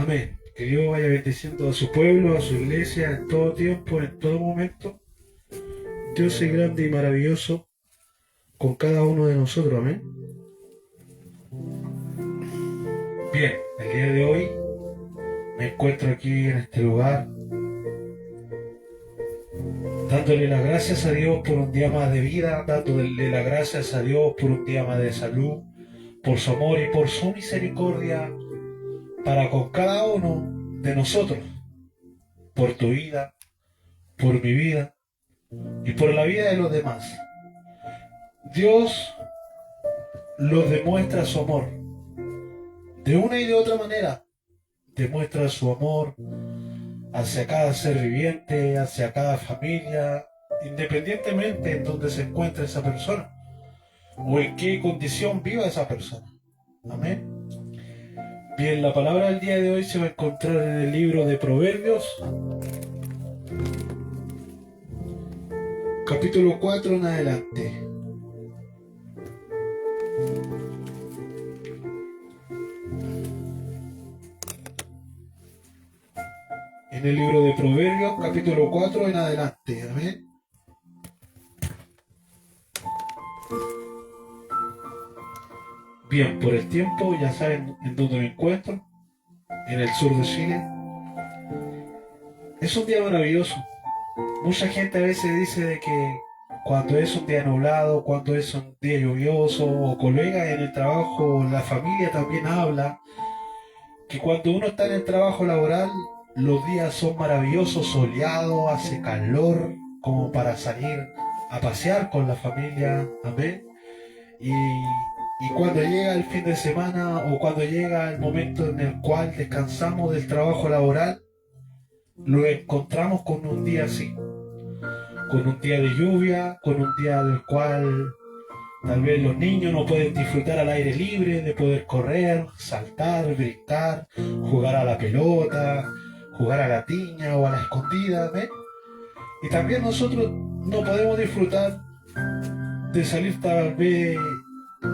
Amén. Que Dios vaya bendiciendo a su pueblo, a su iglesia, en todo tiempo, en todo momento. Dios es grande y maravilloso con cada uno de nosotros. Amén. Bien, el día de hoy me encuentro aquí en este lugar dándole las gracias a Dios por un día más de vida, dándole las gracias a Dios por un día más de salud, por su amor y por su misericordia para con cada uno de nosotros, por tu vida, por mi vida y por la vida de los demás. Dios los demuestra su amor. De una y de otra manera, demuestra su amor hacia cada ser viviente, hacia cada familia, independientemente en donde se encuentre esa persona o en qué condición viva esa persona. Amén. Bien, la palabra del día de hoy se va a encontrar en el libro de Proverbios, capítulo 4 en adelante. En el libro de Proverbios, capítulo 4 en adelante. Amén. Bien, por el tiempo ya saben en dónde me encuentro, en el sur de Chile. Es un día maravilloso. Mucha gente a veces dice de que cuando es un día nublado, cuando es un día lluvioso, o colegas en el trabajo, la familia también habla, que cuando uno está en el trabajo laboral, los días son maravillosos, soleados, hace calor, como para salir a pasear con la familia, amén. Y cuando llega el fin de semana o cuando llega el momento en el cual descansamos del trabajo laboral, lo encontramos con un día así, con un día de lluvia, con un día del cual tal vez los niños no pueden disfrutar al aire libre, de poder correr, saltar, brincar, jugar a la pelota, jugar a la tiña o a la escondida, ¿ves? Y también nosotros no podemos disfrutar de salir tal vez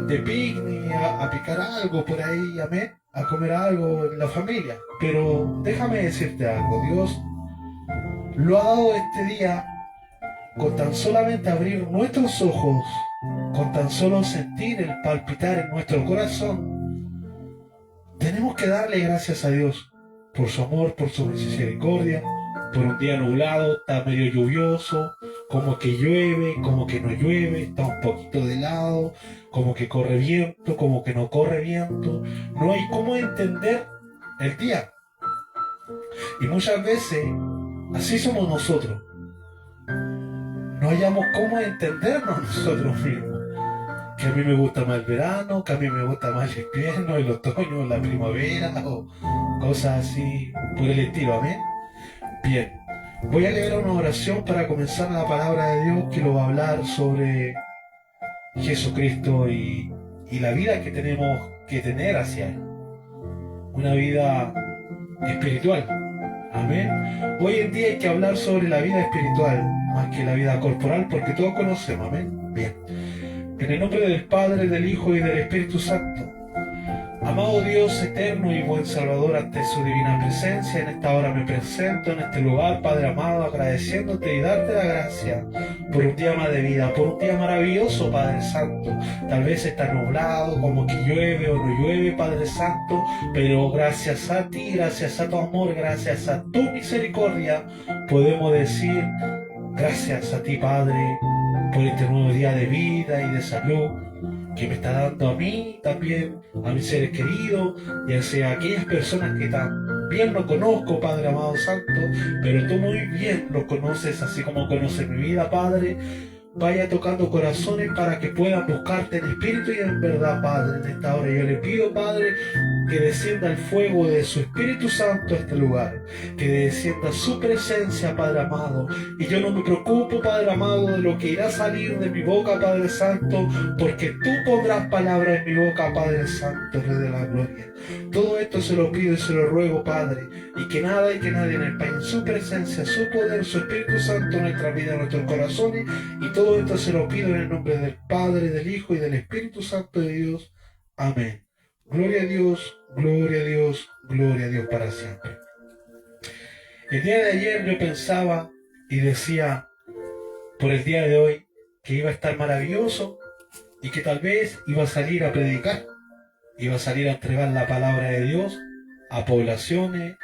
de picnic, a picar algo por ahí, amén, a comer algo en la familia. Pero déjame decirte algo, Dios lo ha dado este día con tan solamente abrir nuestros ojos, con tan solo sentir el palpitar en nuestro corazón. Tenemos que darle gracias a Dios por su amor, por su misericordia, por un día nublado, está medio lluvioso, como que llueve, como que no llueve, está un poquito de lado, como que corre viento, como que no corre viento. No hay cómo entender el día. Y muchas veces así somos nosotros. No hayamos cómo entendernos nosotros mismos. Que a mí me gusta más el verano, que a mí me gusta más el invierno, el otoño, la primavera, o cosas así por el estilo, amén. Bien, voy a leer una oración para comenzar la palabra de Dios que lo va a hablar sobre Jesucristo y la vida que tenemos que tener hacia Él. Una vida espiritual. Amén. Hoy en día hay que hablar sobre la vida espiritual más que la vida corporal porque todos conocemos. Amén. Bien. En el nombre del Padre, del Hijo y del Espíritu Santo. Amado Dios eterno y buen Salvador, ante su divina presencia, en esta hora me presento en este lugar, Padre amado, agradeciéndote y darte la gracia por un día más de vida, por un día maravilloso, Padre Santo. Tal vez está nublado, como que llueve o no llueve, Padre Santo, pero gracias a ti, gracias a tu amor, gracias a tu misericordia, podemos decir gracias a ti, Padre, por este nuevo día de vida y de salud que me está dando a mí, también a mis seres queridos, y hacia aquellas personas que también no conozco, Padre amado Santo, pero tú muy bien los conoces, así como conoces mi vida, Padre. Vaya tocando corazones para que puedan buscarte en espíritu y en verdad, Padre. En esta hora yo le pido, Padre, que descienda el fuego de su Espíritu Santo a este lugar, que descienda su presencia, Padre amado. Y yo no me preocupo, Padre amado, de lo que irá a salir de mi boca, Padre Santo, porque tú pondrás palabras en mi boca, Padre Santo, Rey de la Gloria. Todo esto se lo pido y se lo ruego, Padre, y que nada y que nadie en el país, su presencia, su poder, su Espíritu Santo en nuestra vida, en nuestros corazones, y todo esto se lo pido en el nombre del Padre, del Hijo y del Espíritu Santo de Dios. Amén. Gloria a Dios, gloria a Dios, gloria a Dios para siempre. El día de ayer yo pensaba y decía por el día de hoy que iba a estar maravilloso y que tal vez iba a salir a predicar, iba a salir a entregar la palabra de Dios a poblaciones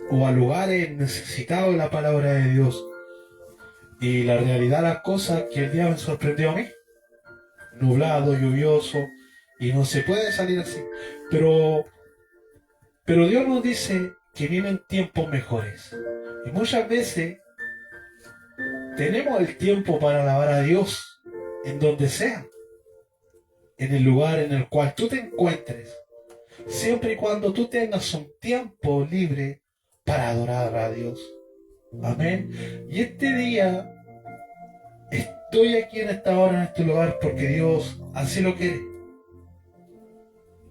o a lugares necesitados de la palabra de Dios. Y la realidad de las cosas que el día me sorprendió a mí, nublado, lluvioso, y no se puede salir así. Pero Dios nos dice que vienen tiempos mejores. Y muchas veces tenemos el tiempo para alabar a Dios en donde sea, en el lugar en el cual tú te encuentres, siempre y cuando tú tengas un tiempo libre para adorar a Dios. Amén. Y este día estoy aquí en esta hora, en este lugar, porque Dios así lo quiere.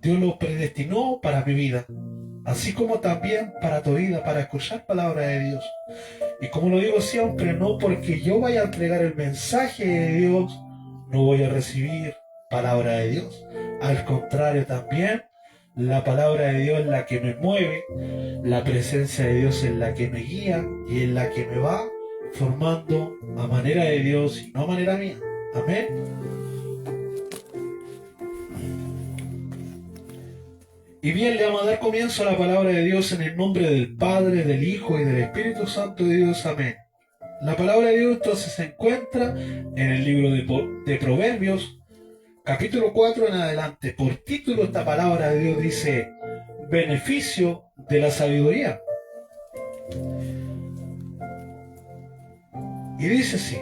Dios lo predestinó para mi vida, así como también para tu vida, para escuchar palabra de Dios. Y como lo digo siempre, no porque yo vaya a entregar el mensaje de Dios, no voy a recibir palabra de Dios. Al contrario, también la palabra de Dios es la que me mueve, la presencia de Dios es la que me guía y es la que me va formando a manera de Dios y no a manera mía. Amén. Y bien, le vamos a dar comienzo a la palabra de Dios en el nombre del Padre, del Hijo y del Espíritu Santo de Dios. Amén. La palabra de Dios entonces se encuentra en el libro de Proverbios, capítulo 4 en adelante. Por título esta palabra de Dios dice, beneficio de la sabiduría. Y dice así,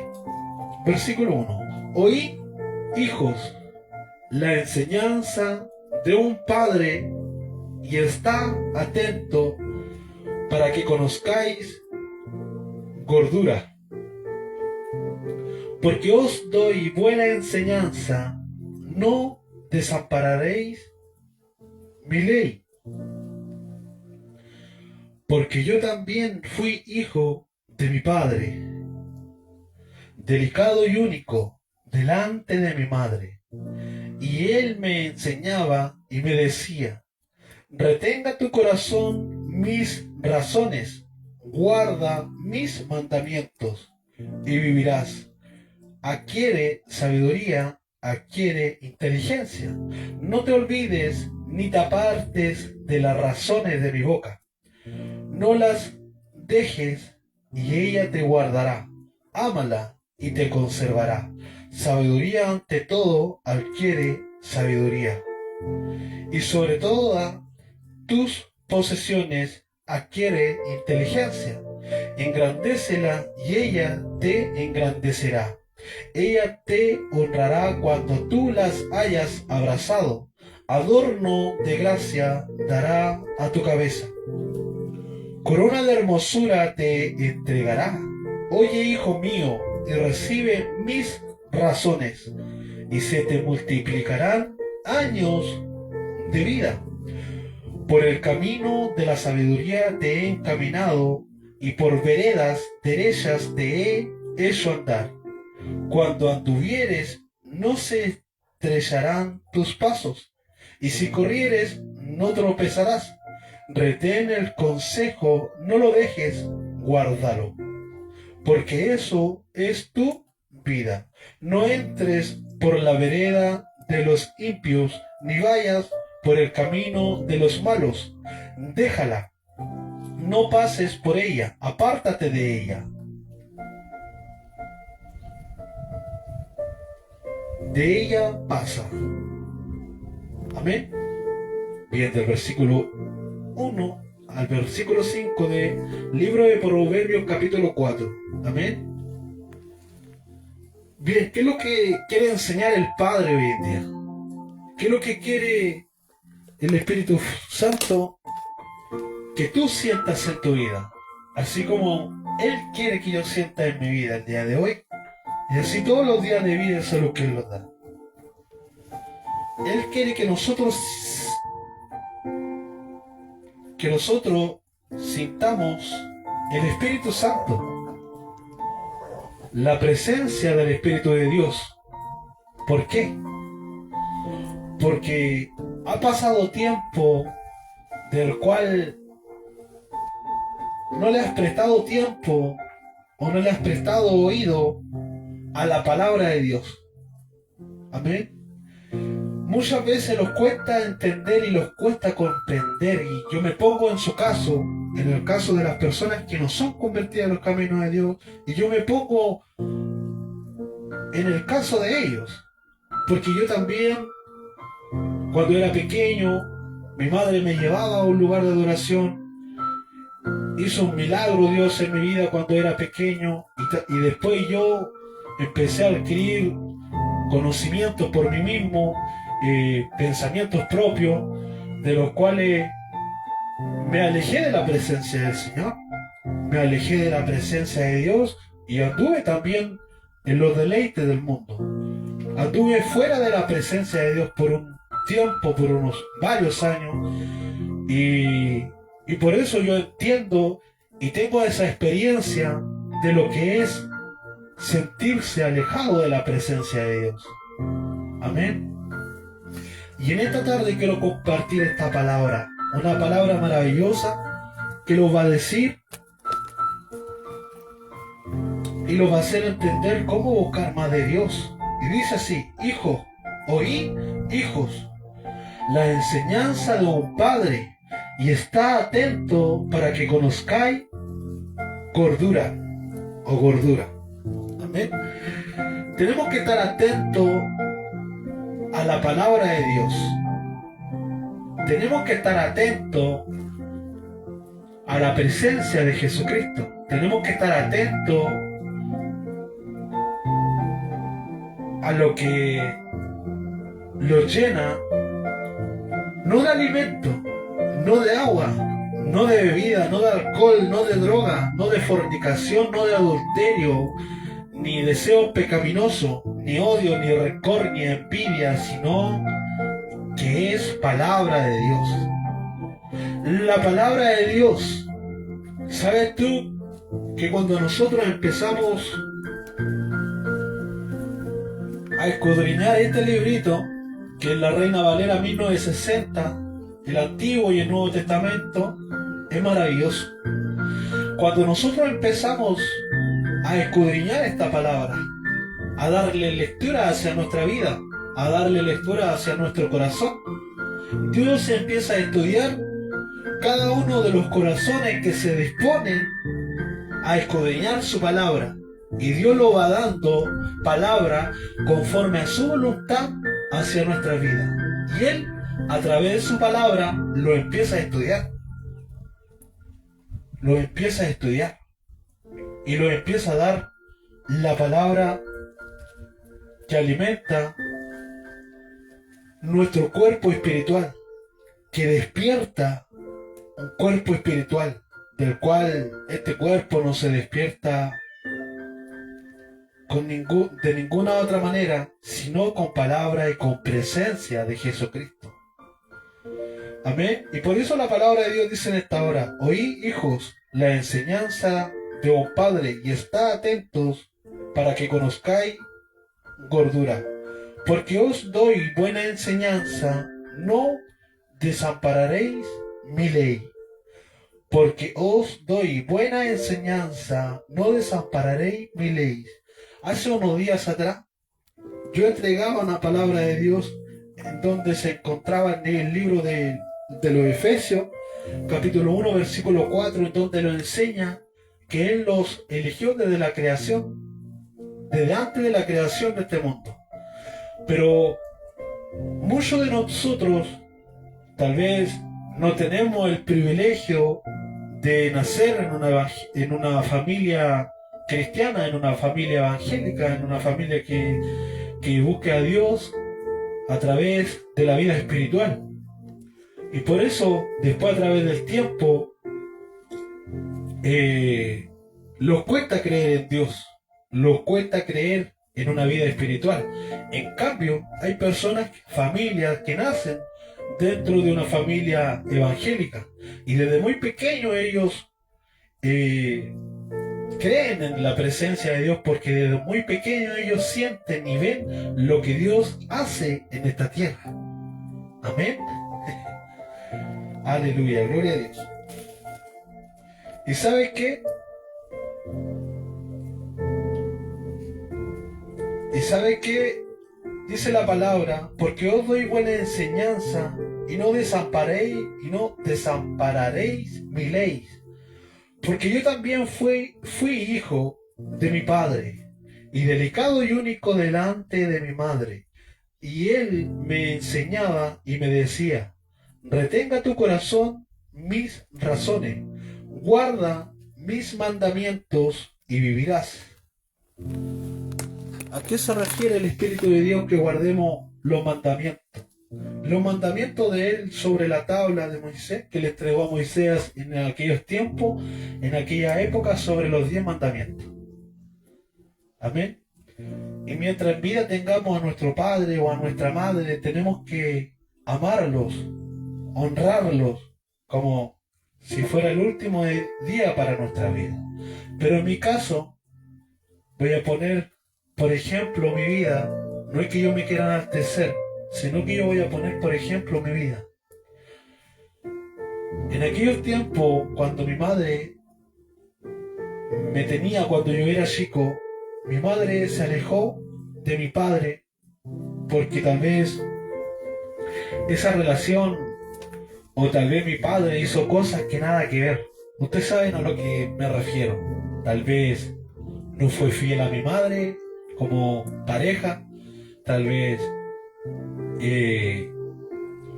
versículo 1, oíd, hijos, la enseñanza de un padre y está atento para que conozcáis gordura. Porque os doy buena enseñanza, no desampararéis mi ley. Porque yo también fui hijo de mi padre, delicado y único delante de mi madre. Y él me enseñaba y me decía, retenga tu corazón mis razones, guarda mis mandamientos y vivirás. Adquiere sabiduría, adquiere inteligencia. No te olvides ni te apartes de las razones de mi boca. No las dejes y ella te guardará. Ámala y te conservará. Sabiduría ante todo adquiere sabiduría. Y sobre todas tus posesiones adquiere inteligencia. Engrandécela y ella te engrandecerá. Ella te honrará cuando tú las hayas abrazado. Adorno de gracia dará a tu cabeza. Corona de hermosura te entregará. Oye, hijo mío, y recibe mis razones, y se te multiplicarán años de vida. Por el camino de la sabiduría te he encaminado, y por veredas derechas te he hecho andar. Cuando anduvieres, no se estrellarán tus pasos, y si corrieres, no tropezarás. Retén el consejo, no lo dejes, guárdalo, porque eso es tu vida. No entres por la vereda de los impios, ni vayas por el camino de los malos. Déjala, no pases por ella, apártate de ella. De ella pasa. Amén. Bien, del versículo 1 al versículo 5 del libro de Proverbios capítulo 4. Amén. Bien, ¿qué es lo que quiere enseñar el Padre hoy en día? ¿Qué es lo que quiere el Espíritu Santo que tú sientas en tu vida? Así como Él quiere que yo sienta en mi vida el día de hoy, y así todos los días de vida son los que Él nos da. Él quiere que nosotros sintamos el Espíritu Santo, la presencia del Espíritu de Dios. ¿Por qué? Porque ha pasado tiempo del cual no le has prestado tiempo o no le has prestado oído a la palabra de Dios. Amén. Muchas veces los cuesta entender y los cuesta comprender, y yo me pongo en su caso, en el caso de las personas que no son convertidas en los caminos de Dios, y yo me pongo en el caso de ellos, porque yo también, cuando era pequeño, mi madre me llevaba a un lugar de adoración, hizo un milagro Dios en mi vida cuando era pequeño, y después yo empecé a adquirir conocimientos por mí mismo, pensamientos propios, de los cuales me alejé de la presencia del Señor, me alejé de la presencia de Dios y anduve también en los deleites del mundo. Anduve fuera de la presencia de Dios por un tiempo, por unos varios años, y por eso yo entiendo y tengo esa experiencia de lo que es sentirse alejado de la presencia de Dios. Amén. Y en esta tarde quiero compartir esta palabra, una palabra maravillosa que los va a decir y los va a hacer entender cómo buscar más de Dios. Y dice así: hijos, oí, hijos, la enseñanza de un padre, y está atento para que conozcáis cordura o gordura. Amén. Tenemos que estar atentos a la palabra de Dios. Tenemos que estar atentos a la presencia de Jesucristo. Tenemos que estar atentos a lo que los llena, no de alimento, no de agua, no de bebida, no de alcohol, no de droga, no de fornicación, no de adulterio, ni deseo pecaminoso, ni odio, ni rencor, ni envidia, sino que es palabra de Dios. La palabra de Dios. ¿Sabes tú que cuando nosotros empezamos a escudriñar este librito, que es la Reina Valera 1960, el Antiguo y el Nuevo Testamento, es maravilloso? Cuando nosotros empezamos a escudriñar esta palabra, a darle lectura hacia nuestra vida, a darle lectura hacia nuestro corazón, Dios empieza a estudiar cada uno de los corazones que se disponen a escudriñar su palabra, y Dios lo va dando palabra conforme a su voluntad hacia nuestra vida, y Él a través de su palabra lo empieza a estudiar, lo empieza a estudiar y lo empieza a dar la palabra que alimenta nuestro cuerpo espiritual, que despierta un cuerpo espiritual, del cual este cuerpo no se despierta de ninguna otra manera, sino con palabra y con presencia de Jesucristo. Amén. Y por eso la palabra de Dios dice en esta hora: oí, hijos, la enseñanza de un padre, y está atentos para que conozcáis gordura. Porque os doy buena enseñanza, no desampararéis mi ley. Porque os doy buena enseñanza, no desampararéis mi ley. Hace unos días atrás, yo entregaba una palabra de Dios en donde se encontraba en el libro de los Efesios, capítulo 1, versículo 4, en donde lo enseña que Él los eligió desde la creación, desde antes de la creación de este mundo. Pero muchos de nosotros tal vez no tenemos el privilegio de nacer en una familia cristiana, en una familia evangélica, en una familia que busque a Dios a través de la vida espiritual. Y por eso, después a través del tiempo, los cuesta creer en Dios, los cuesta creer en una vida espiritual. En cambio, hay personas, familias que nacen dentro de una familia evangélica y desde muy pequeños ellos creen en la presencia de Dios, porque desde muy pequeños ellos sienten y ven lo que Dios hace en esta tierra. Amén. Aleluya, gloria a Dios. ¿Y sabes qué? ¿Y sabes qué? Dice la palabra, porque os doy buena enseñanza y no desampararéis mi ley. Porque yo también fui hijo de mi padre, y delicado y único delante de mi madre. Y él me enseñaba y me decía, retenga tu corazón mis razones, guarda mis mandamientos y vivirás. ¿A qué se refiere el Espíritu de Dios que guardemos los mandamientos? Los mandamientos de Él sobre la tabla de Moisés, que le entregó a Moisés en aquellos tiempos, en aquella época, sobre los 10 mandamientos. Amén. Y mientras en vida tengamos a nuestro padre o a nuestra madre, tenemos que amarlos, honrarlos, como si fuera el último día para nuestra vida. Pero en mi caso, voy a poner, por ejemplo, mi vida. No es que yo me quiera enaltecer, sino que yo voy a poner, por ejemplo, mi vida. En aquellos tiempos, cuando mi madre me tenía, cuando yo era chico, mi madre se alejó de mi padre porque tal vez esa relación, o tal vez mi padre hizo cosas que nada que ver. Ustedes saben a lo que me refiero. Tal vez no fue fiel a mi madre como pareja, tal vez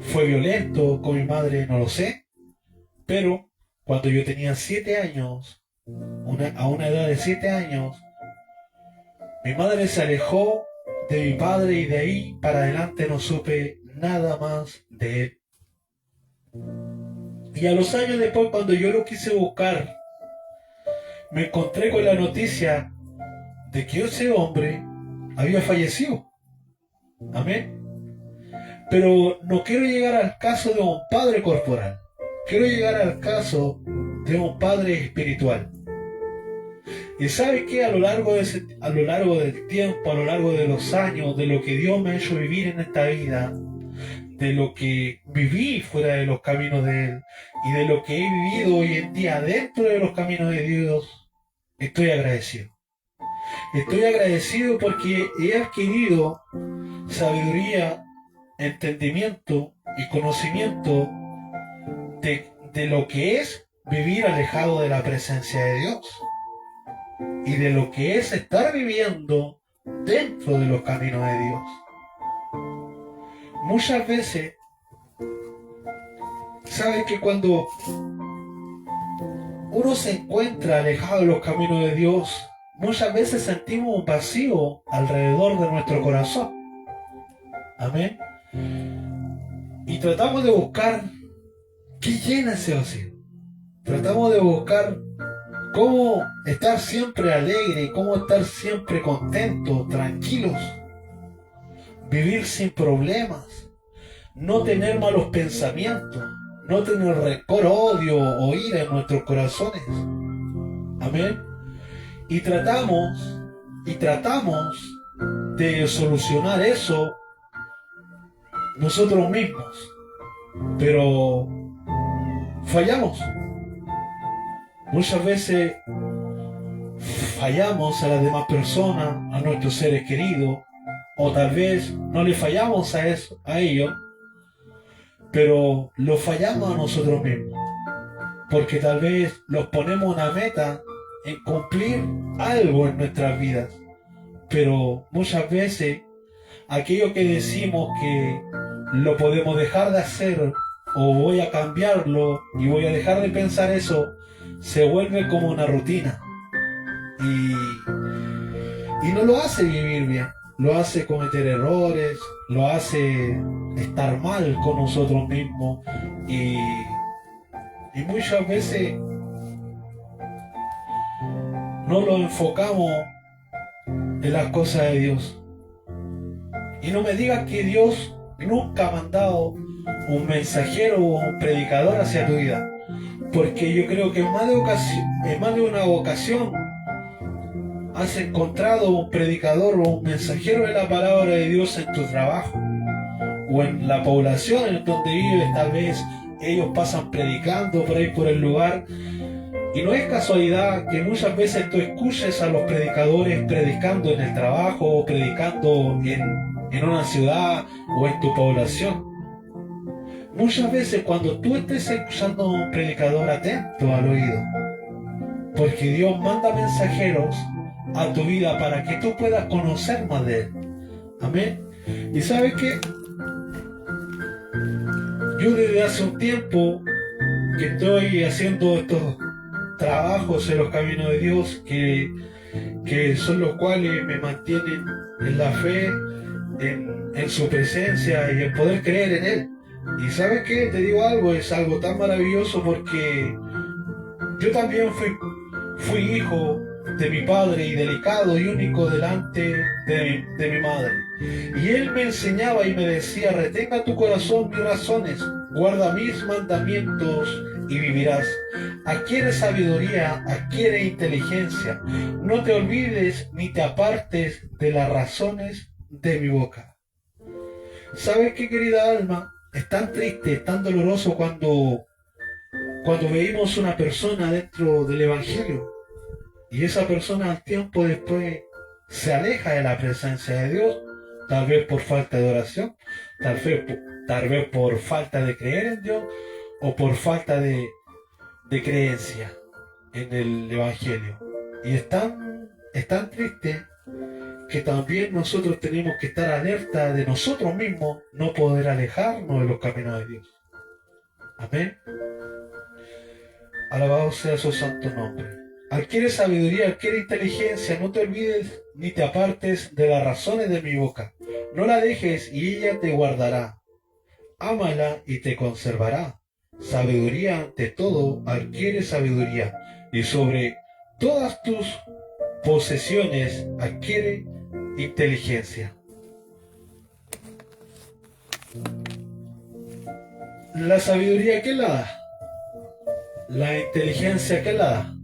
fue violento con mi madre, no lo sé, pero cuando yo tenía 7 años, a una edad de 7 años, mi madre se alejó de mi padre y de ahí para adelante no supe nada más de él. Y a los años después, cuando yo lo quise buscar, me encontré con la noticia de que ese hombre había fallecido. Amén. Pero no quiero llegar al caso de un padre corporal. Quiero llegar al caso de un padre espiritual. Y ¿sabe qué? A lo largo del tiempo, a lo largo de los años, de lo que Dios me ha hecho vivir en esta vida, de lo que viví fuera de los caminos de Él y de lo que he vivido hoy en día dentro de los caminos de Dios, estoy agradecido. Estoy agradecido porque he adquirido sabiduría, entendimiento y conocimiento de lo que es vivir alejado de la presencia de Dios y de lo que es estar viviendo dentro de los caminos de Dios. Muchas veces, ¿sabe que cuando uno se encuentra alejado de los caminos de Dios, muchas veces sentimos un vacío alrededor de nuestro corazón? Amén. Y tratamos de buscar qué llena ese vacío. Tratamos de buscar cómo estar siempre alegre, cómo estar siempre contentos, tranquilos, vivir sin problemas, no tener malos pensamientos, no tener rencor, odio o ira en nuestros corazones. Amén. Y tratamos de solucionar eso nosotros mismos, pero fallamos. Muchas veces fallamos a las demás personas, a nuestros seres queridos, o tal vez no le fallamos a ellos, pero lo fallamos a nosotros mismos, porque tal vez los ponemos una meta en cumplir algo en nuestras vidas, pero muchas veces aquello que decimos que lo podemos dejar de hacer o voy a cambiarlo y voy a dejar de pensar eso, se vuelve como una rutina y no lo hace vivir bien, lo hace cometer errores, lo hace estar mal con nosotros mismos y muchas veces no lo enfocamos en las cosas de Dios. Y no me digas que Dios nunca ha mandado un mensajero o un predicador hacia tu vida, porque yo creo que en más de una ocasión has encontrado un predicador o un mensajero de la palabra de Dios en tu trabajo o en la población en donde vives, tal vez ellos pasan predicando por ahí por el lugar. Y no es casualidad que muchas veces tú escuches a los predicadores predicando en el trabajo, o predicando en una ciudad o en tu población. Muchas veces cuando tú estés escuchando a un predicador, atento al oído, porque Dios manda mensajeros a tu vida para que tú puedas conocer más de Él. Amén. Y sabes que yo desde hace un tiempo que estoy haciendo estos trabajos en los caminos de Dios, que son los cuales me mantienen en la fe, en su presencia y en poder creer en Él. Y sabes qué, te digo algo, es algo tan maravilloso porque yo también fui hijo de mi padre y delicado y único delante de mi madre. Y él me enseñaba y me decía: retenga tu corazón mis razones, guarda mis mandamientos y vivirás. Adquiere sabiduría, adquiere inteligencia. No te olvides ni te apartes de las razones de mi boca. ¿Sabes qué, querida alma? Es tan triste, es tan doloroso cuando veíamos una persona dentro del Evangelio y esa persona al tiempo después se aleja de la presencia de Dios, tal vez por falta de oración, tal vez por falta de creer en Dios o por falta de creencia en el Evangelio. Y es tan triste que también nosotros tenemos que estar alerta de nosotros mismos, no poder alejarnos de los caminos de Dios. Amén. Alabado sea su santo nombre. Adquiere sabiduría, adquiere inteligencia, no te olvides ni te apartes de las razones de mi boca. No la dejes y ella te guardará. Ámala y te conservará. Sabiduría ante todo, adquiere sabiduría. Y sobre todas tus posesiones adquiere inteligencia. La sabiduría, ¿quién la da? La inteligencia, ¿qué la da?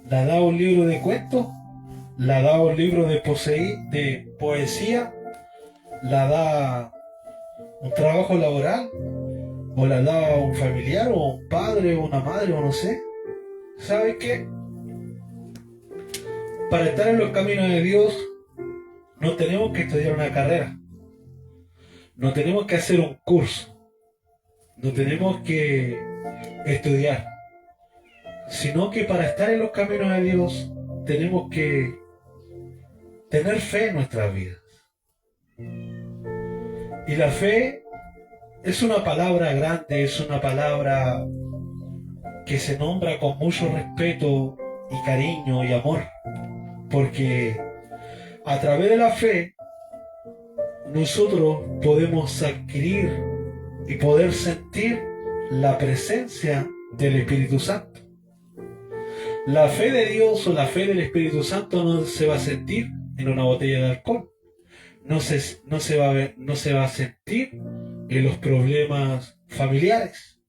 ¿La da un libro de cuentos? ¿La da un libro de poesía? ¿La da un trabajo laboral? ¿O la da un familiar o un padre o una madre o no sé? ¿Sabes qué? Para estar en los caminos de Dios no tenemos que estudiar una carrera, no tenemos que hacer un curso, no tenemos que estudiar, sino que para estar en los caminos de Dios tenemos que tener fe en nuestras vidas. Y la fe es una palabra grande, es una palabra que se nombra con mucho respeto y cariño y amor, porque a través de la fe nosotros podemos adquirir y poder sentir la presencia del Espíritu Santo. La fe de Dios o la fe del Espíritu Santo no se va a sentir en una botella de alcohol. No se va a sentir en los problemas familiares.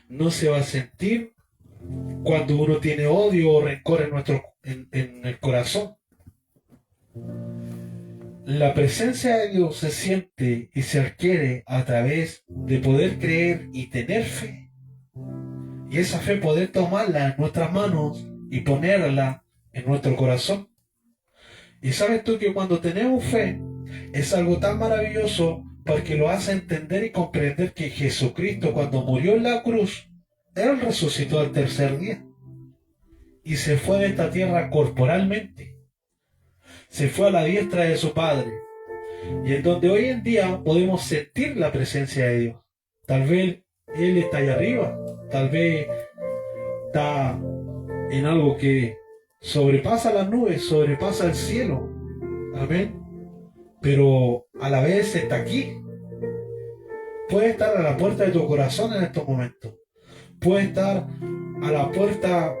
No se va a sentir cuando uno tiene odio o rencor en el corazón. La presencia de Dios se siente y se adquiere a través de poder creer y tener fe. Y esa fe poder tomarla en nuestras manos y ponerla en nuestro corazón. Y sabes tú que cuando tenemos fe es algo tan maravilloso porque lo hace entender y comprender que Jesucristo, cuando murió en la cruz, Él resucitó al tercer día y se fue de esta tierra corporalmente. Se fue a la diestra de su Padre, y en donde hoy en día podemos sentir la presencia de Dios. Tal vez Él está allá arriba, tal vez está en algo que sobrepasa las nubes, sobrepasa el cielo. Amén. Pero a la vez está aquí. Puede estar a la puerta de tu corazón en estos momentos. Puede estar a la puerta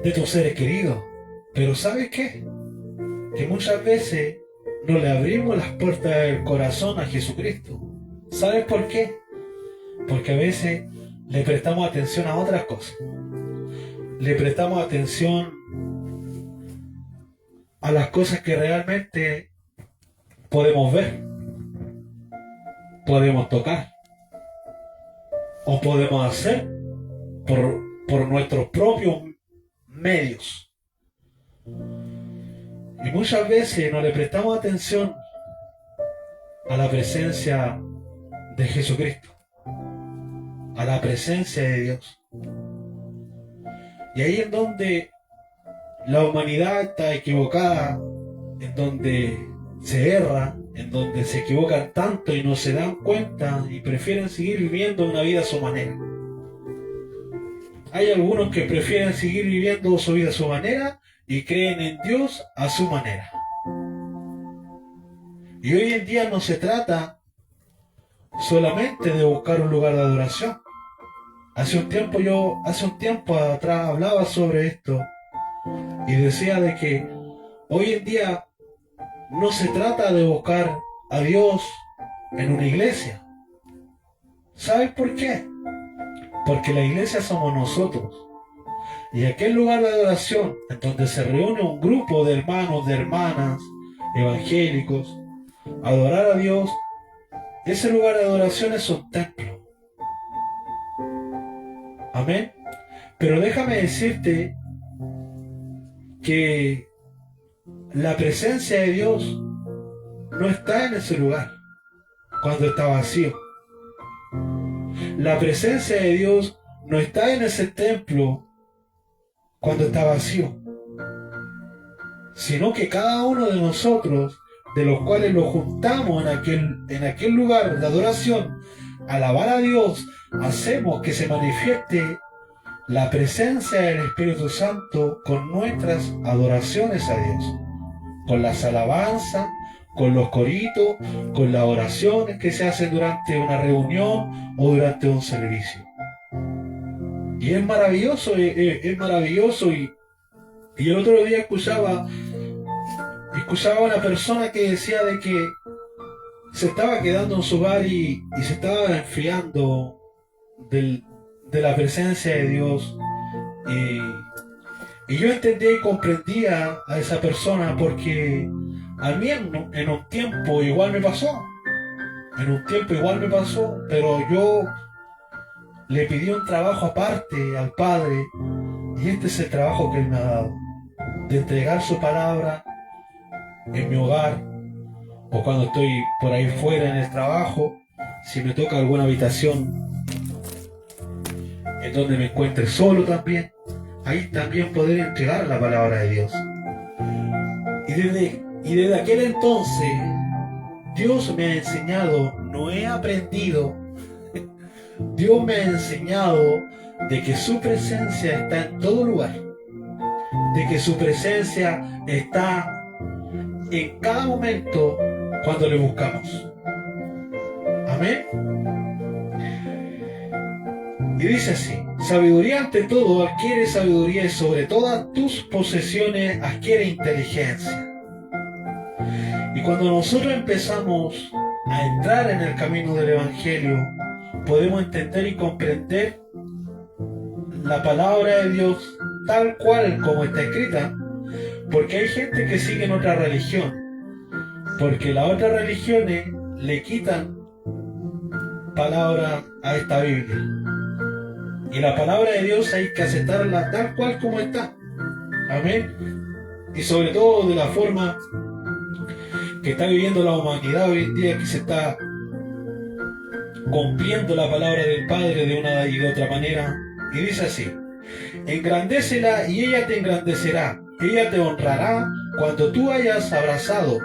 de tus seres queridos. Pero ¿sabes qué? Que muchas veces no le abrimos las puertas del corazón a Jesucristo. ¿Sabes por qué? Porque a veces le prestamos atención a otras cosas. Le prestamos atención a las cosas que realmente podemos ver, podemos tocar. o podemos hacer por nuestros propios medios. Y muchas veces no le prestamos atención a la presencia de Jesucristo, a la presencia de Dios. Y ahí es donde la humanidad está equivocada, en donde se erra, en donde se equivocan tanto y no se dan cuenta y prefieren seguir viviendo una vida a su manera. Hay algunos que prefieren seguir viviendo su vida a su manera y creen en Dios a su manera. Y hoy en día no se trata solamente de buscar un lugar de adoración. Hace un tiempo atrás hablaba sobre esto y decía de que hoy en día no se trata de buscar a Dios en una iglesia. ¿Sabes por qué? Porque la iglesia somos nosotros. Y aquel lugar de adoración en donde se reúne un grupo de hermanos, de hermanas, evangélicos, a adorar a Dios, ese lugar de adoración es un templo. Amén. Pero déjame decirte que la presencia de Dios no está en ese lugar cuando está vacío. La presencia de Dios no está en ese templo cuando está vacío, sino que cada uno de nosotros, de los cuales lo juntamos en aquel lugar de adoración, alabar a Dios, hacemos que se manifieste la presencia del Espíritu Santo con nuestras adoraciones a Dios, con las alabanzas, con los coritos, con las oraciones que se hacen durante una reunión o durante un servicio. Y es maravilloso, es maravilloso. Y el otro día escuchaba a una persona que decía de que se estaba quedando en su hogar y se estaba enfriando de la presencia de Dios. Y yo entendía y comprendía a esa persona porque a mí en un tiempo igual me pasó. Pero yo le pedí un trabajo aparte al Padre y este es el trabajo que Él me ha dado. De entregar su palabra en mi hogar o cuando estoy por ahí fuera en el trabajo, si me toca alguna habitación en donde me encuentre solo también, ahí también poder entregar la palabra de Dios. Y desde aquel entonces, Dios me ha enseñado, no he aprendido, Dios me ha enseñado de que su presencia está en todo lugar, de que su presencia está en cada momento cuando le buscamos. Amén. Y dice así: sabiduría ante todo adquiere sabiduría y sobre todas tus posesiones adquiere inteligencia. Y cuando nosotros empezamos a entrar en el camino del Evangelio, podemos entender y comprender la palabra de Dios tal cual como está escrita, porque hay gente que sigue en otra religión, porque las otras religiones le quitan palabra a esta Biblia. Y la palabra de Dios hay que aceptarla tal cual como está. Amén. Y sobre todo de la forma que está viviendo la humanidad hoy en día, que se está cumpliendo la palabra del Padre de una y de otra manera. Y dice así: engrandécela y ella te engrandecerá, ella te honrará cuando tú hayas abrazado.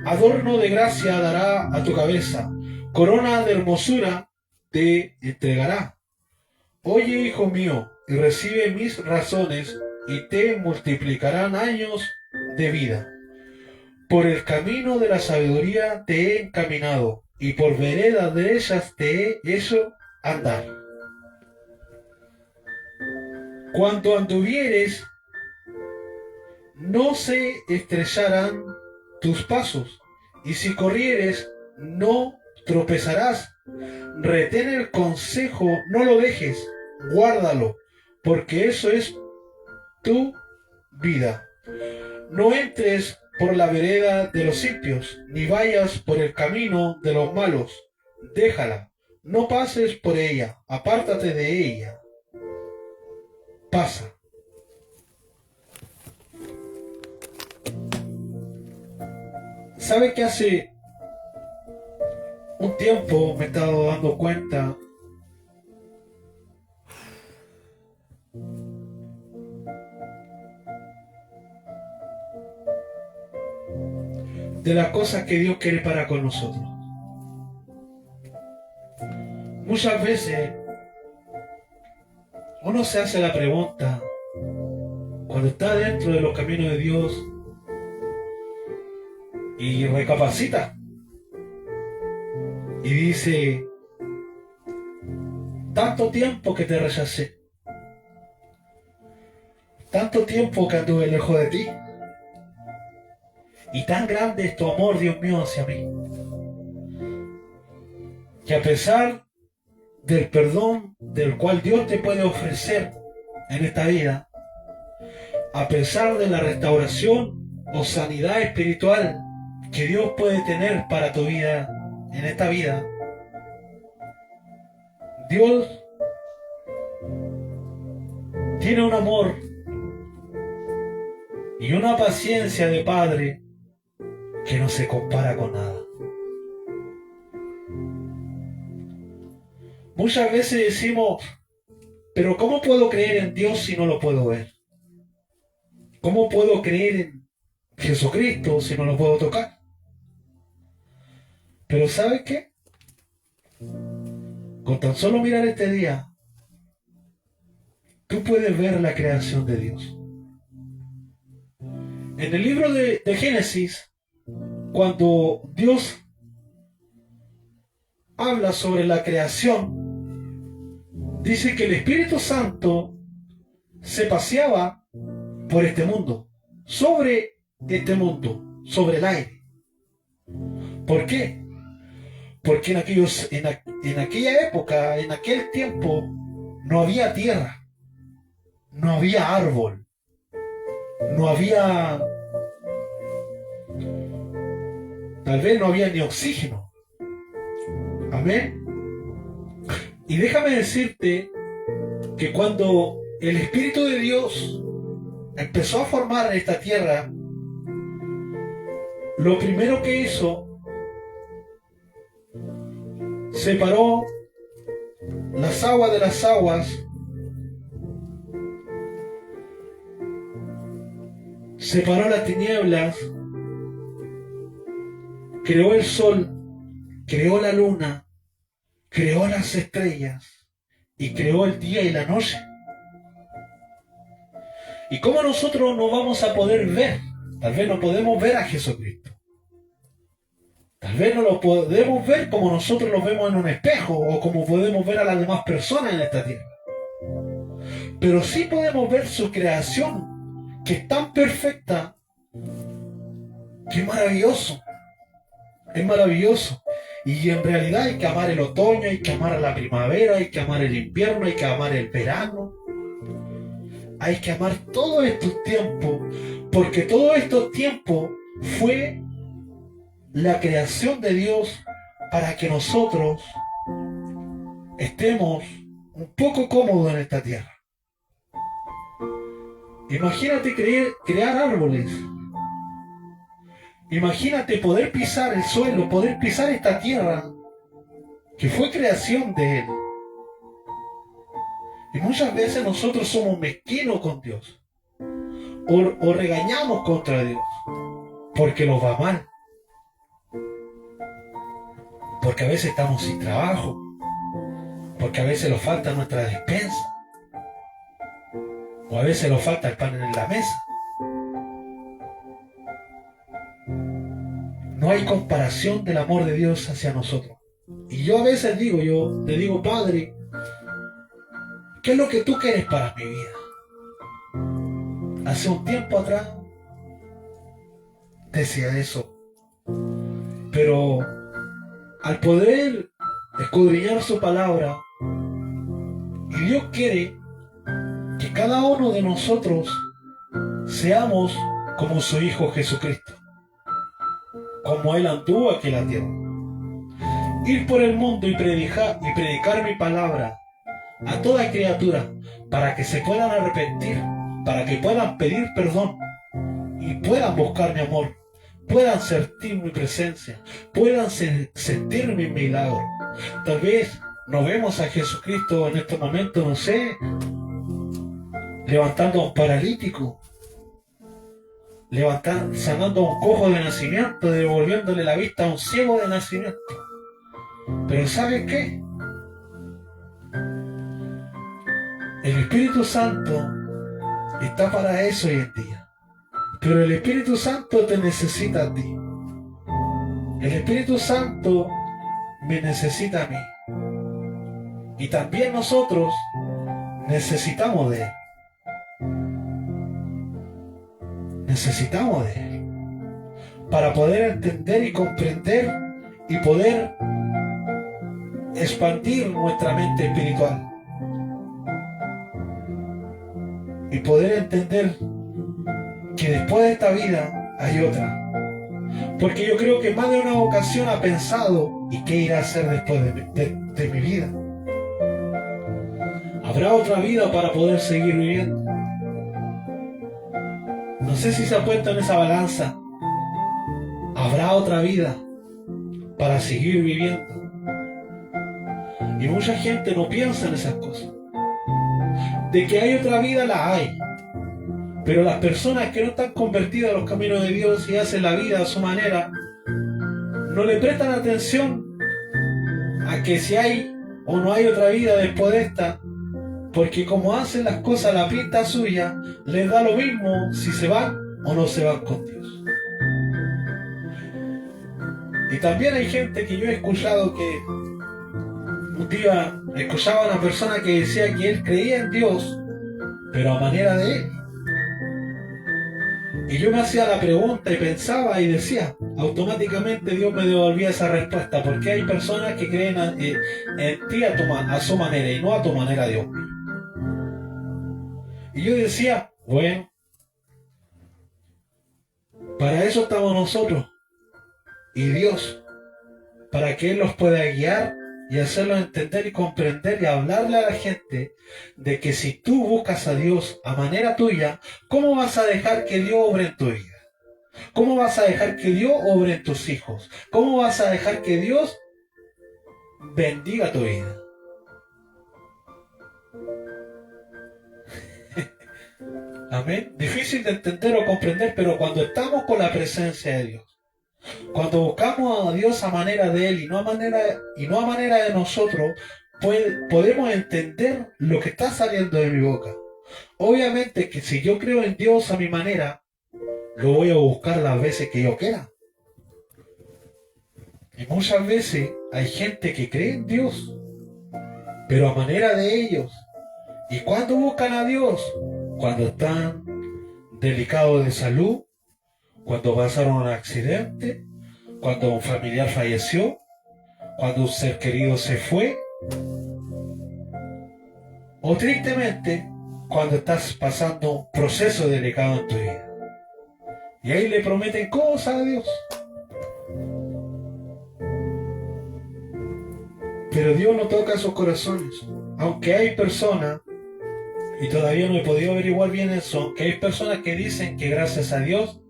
Adorno de gracia dará a tu cabeza, corona de hermosura te entregará. Oye, hijo mío, y recibe mis razones, y te multiplicarán años de vida. Por el camino de la sabiduría te he encaminado, y por veredas derechas te he hecho andar. Cuando anduvieres, no se estrellarán tus pasos, y si corrieres, no tropezarás. Retén el consejo, no lo dejes, guárdalo, porque eso es tu vida. No entres por la vereda de los impios, ni vayas por el camino de los malos. Déjala, no pases por ella, apártate de ella, pasa. ¿Sabe que hace un tiempo me he estado dando cuenta de las cosas que Dios quiere para con nosotros? Muchas veces uno se hace la pregunta, cuando está dentro de los caminos de Dios y recapacita y dice, tanto tiempo que te rechacé, tanto tiempo que anduve lejos de ti, y tan grande es tu amor, Dios mío, hacia mí, que a pesar del perdón del cual Dios te puede ofrecer en esta vida, a pesar de la restauración o sanidad espiritual que Dios puede tener para tu vida en esta vida, Dios tiene un amor y una paciencia de Padre que no se compara con nada. Muchas veces decimos, pero ¿cómo puedo creer en Dios si no lo puedo ver? ¿Cómo puedo creer en Jesucristo si no lo puedo tocar? Pero ¿sabes qué? Con tan solo mirar este día, tú puedes ver la creación de Dios. En el libro de Génesis, cuando Dios habla sobre la creación, dice que el Espíritu Santo se paseaba por este mundo, sobre este mundo, sobre el aire. ¿Por qué? Porque en aquella época, en aquel tiempo, no había tierra, no había árbol, no había, tal vez no había ni oxígeno. Amén. Y déjame decirte que cuando el Espíritu de Dios empezó a formar esta tierra, lo primero que hizo, separó las aguas de las aguas, separó las tinieblas, creó el sol, creó la luna, creó las estrellas y creó el día y la noche. ¿Y cómo nosotros no vamos a poder ver? Tal vez no podemos ver a Jesucristo. Tal vez no lo podemos ver como nosotros lo vemos en un espejo o como podemos ver a las demás personas en esta tierra. Pero sí podemos ver su creación, que es tan perfecta, que es maravilloso. Es maravilloso. Y en realidad hay que amar el otoño, hay que amar la primavera, hay que amar el invierno, hay que amar el verano. Hay que amar todos estos tiempos, porque todos estos tiempos fue la creación de Dios para que nosotros estemos un poco cómodos en esta tierra. Imagínate crear árboles. Imagínate poder pisar el suelo, poder pisar esta tierra que fue creación de Él. Y muchas veces nosotros somos mezquinos con Dios. O regañamos contra Dios porque nos va mal. Porque a veces estamos sin trabajo. Porque a veces nos falta nuestra despensa. O a veces nos falta el pan en la mesa. No hay comparación del amor de Dios hacia nosotros. Y yo a veces le digo, Padre, ¿qué es lo que tú quieres para mi vida? Hace un tiempo atrás decía eso. Pero al poder escudriñar su palabra, y Dios quiere que cada uno de nosotros seamos como su Hijo Jesucristo, como Él anduvo aquí en la tierra. ir por el mundo y predicar mi palabra a toda criatura, para que se puedan arrepentir, para que puedan pedir perdón y puedan buscar mi amor, puedan sentir mi presencia, puedan sentir mi milagro. Tal vez no vemos a Jesucristo en este momento, no sé, levantando a un paralítico, sanando a un cojo de nacimiento, devolviéndole la vista a un ciego de nacimiento. Pero ¿sabes qué? El Espíritu Santo está para eso hoy en día. Pero el Espíritu Santo te necesita a ti. El Espíritu Santo me necesita a mí. Y también nosotros necesitamos de Él. Necesitamos de Él. Para poder entender y comprender y poder expandir nuestra mente espiritual. Y poder entender que después de esta vida hay otra. Porque yo creo que más de una ocasión ha pensado, ¿y qué irá a hacer después de mi vida? ¿Habrá otra vida para poder seguir viviendo? No sé si se ha puesto en esa balanza. ¿Habrá otra vida para seguir viviendo? Y mucha gente no piensa en esas cosas. De que hay otra vida, la hay. Pero las personas que no están convertidas a los caminos de Dios y hacen la vida a su manera, no le prestan atención a que si hay o no hay otra vida después de esta, porque como hacen las cosas a la pinta suya, les da lo mismo si se van o no se van con Dios. Y también hay gente que yo he escuchado que un día escuchaba a una persona que decía que él creía en Dios, pero a manera de él. Y yo me hacía la pregunta y pensaba y decía, automáticamente Dios me devolvía esa respuesta, porque hay personas que creen en ti a su manera y no a tu manera, Dios mío. Y yo decía, bueno, para eso estamos nosotros y Dios, para que Él los pueda guiar y hacerlos entender y comprender y hablarle a la gente de que si tú buscas a Dios a manera tuya, ¿cómo vas a dejar que Dios obre en tu vida? ¿Cómo vas a dejar que Dios obre en tus hijos? ¿Cómo vas a dejar que Dios bendiga tu vida? Amén. Difícil de entender o comprender, pero cuando estamos con la presencia de Dios, cuando buscamos a Dios a manera de Él y no a manera de nosotros, podemos entender lo que está saliendo de mi boca. Obviamente que si yo creo en Dios a mi manera, lo voy a buscar las veces que yo quiera. Y muchas veces hay gente que cree en Dios, pero a manera de ellos. ¿Y cuándo buscan a Dios? Cuando están delicados de salud, cuando pasaron un accidente, cuando un familiar falleció, cuando un ser querido se fue, o tristemente cuando estás pasando un proceso delicado en tu vida. Y ahí le prometen cosas a Dios. Pero Dios no toca esos corazones. Aunque hay personas, y todavía no he podido averiguar bien eso, que hay personas que dicen que gracias a Dios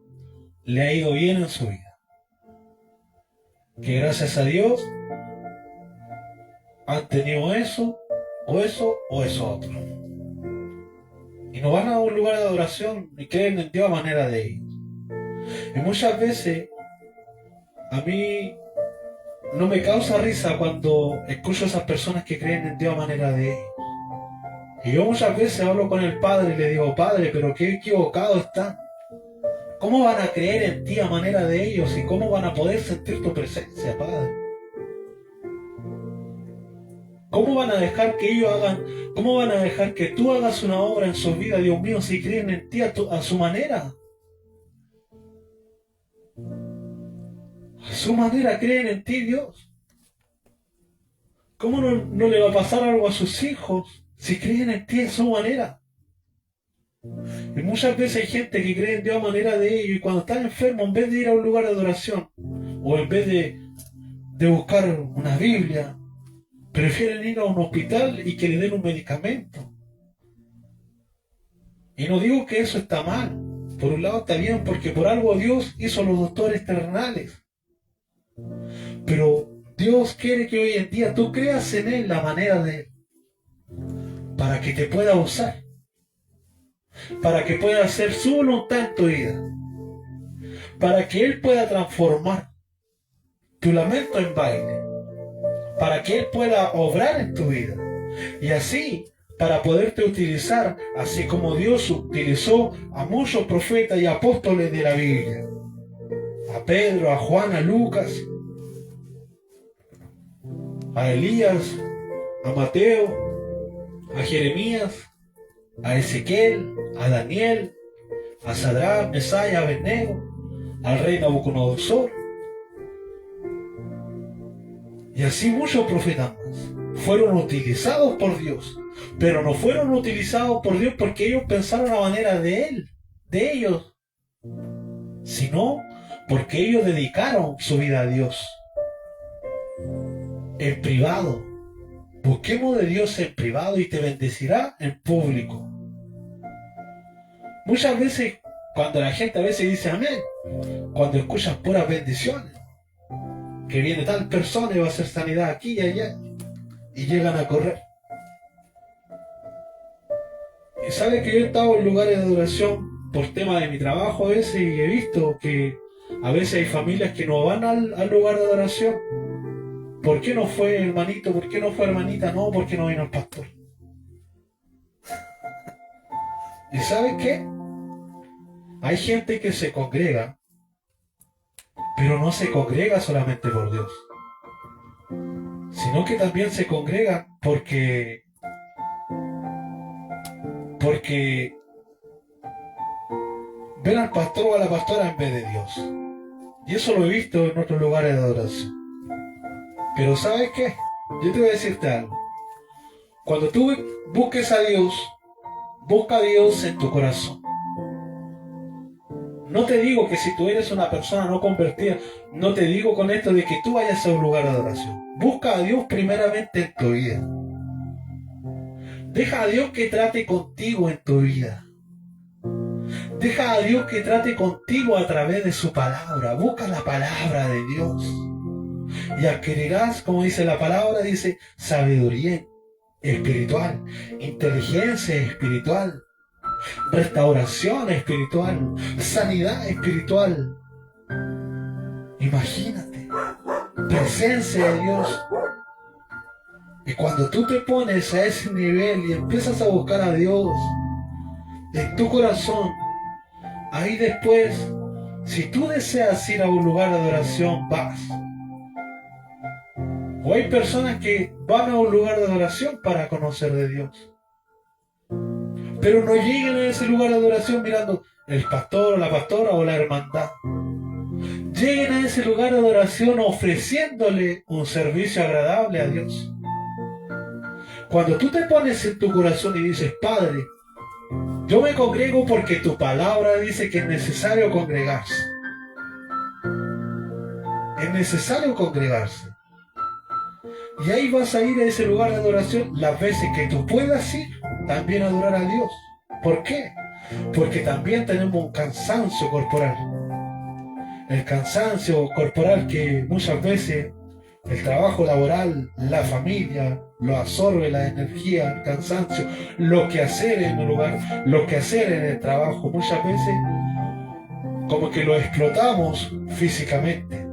le ha ido bien en su vida. Que gracias a Dios han tenido eso, o eso, o eso otro. Y no van a un lugar de adoración ni creen en Dios a manera de ellos. Y muchas veces a mí no me causa risa cuando escucho a esas personas que creen en Dios a manera de ellos. Y yo muchas veces hablo con el Padre y le digo, Padre, pero qué equivocado están. ¿Cómo van a creer en ti a manera de ellos y cómo van a poder sentir tu presencia, Padre? ¿Cómo van a dejar que ellos hagan, cómo van a dejar que tú hagas una obra en su vida, Dios mío, si creen en ti a su manera? A su manera creen en ti, Dios. ¿Cómo no le va a pasar algo a sus hijos si creen en ti a su manera? Y muchas veces hay gente que cree en Dios a manera de ellos y cuando están enfermos, en vez de ir a un lugar de adoración, o en vez de de buscar una Biblia, prefieren ir a un hospital y que le den un medicamento. Y no digo que eso está mal, por un lado está bien porque por algo Dios hizo los doctores terrenales, pero Dios quiere que hoy en día tú creas en Él la manera de Él, para que te pueda usar, para que pueda hacer su voluntad en tu vida, para que Él pueda transformar tu lamento en baile, para que Él pueda obrar en tu vida, y así para poderte utilizar, así como Dios utilizó a muchos profetas y apóstoles de la Biblia, a Pedro, a Juan, a Lucas, a Elías, a Mateo, a Jeremías, a Ezequiel, a Daniel, a Sadrach, Mesach, a Abednego, al rey Nabucodonosor, y así muchos profetas más fueron utilizados por Dios, pero no fueron utilizados por Dios porque ellos pensaron a manera de Él, de ellos, sino porque ellos dedicaron su vida a Dios. En privado, busquemos de Dios en privado y te bendecirá en público. Muchas veces, cuando la gente a veces dice amén, cuando escuchas puras bendiciones, que viene tal persona y va a hacer sanidad aquí y allá, y llegan a correr. Y sabe que yo he estado en lugares de adoración por tema de mi trabajo a veces y he visto que a veces hay familias que no van al lugar de adoración. ¿Por qué no fue hermanito? ¿Por qué no fue hermanita? No, porque no vino el pastor. ¿Y sabes qué? Hay gente que se congrega, pero no se congrega solamente por Dios, sino que también se congrega porque ven al pastor o a la pastora en vez de Dios. Y eso lo he visto en otros lugares de adoración. Pero ¿sabes qué? Yo te voy a decirte algo. Cuando tú busques a Dios, busca a Dios en tu corazón. No te digo que si tú eres una persona no convertida, no te digo con esto de que tú vayas a un lugar de adoración. Busca a Dios primeramente en tu vida. Deja a Dios que trate contigo en tu vida. Deja a Dios que trate contigo a través de su palabra. Busca la palabra de Dios. Y adquirirás, como dice la palabra, dice, sabiduría espiritual, inteligencia espiritual, restauración espiritual, sanidad espiritual. Imagínate, presencia de Dios. Y cuando tú te pones a ese nivel y empiezas a buscar a Dios en tu corazón, ahí después, si tú deseas ir a un lugar de adoración, vas. O hay personas que van a un lugar de adoración para conocer de Dios, pero no llegan a ese lugar de adoración mirando el pastor o la pastora o la hermandad. Lleguen a ese lugar de adoración ofreciéndole un servicio agradable a Dios. Cuando tú te pones en tu corazón y dices, Padre, yo me congrego porque tu palabra dice que es necesario congregarse. Es necesario congregarse. Y ahí vas a ir a ese lugar de adoración las veces que tú puedas ir también a adorar a Dios. ¿Por qué? Porque también tenemos un cansancio corporal. El cansancio corporal que muchas veces el trabajo laboral, la familia, lo absorbe la energía, el cansancio, lo que hacer en el lugar, lo que hacer en el trabajo, muchas veces como que lo explotamos físicamente.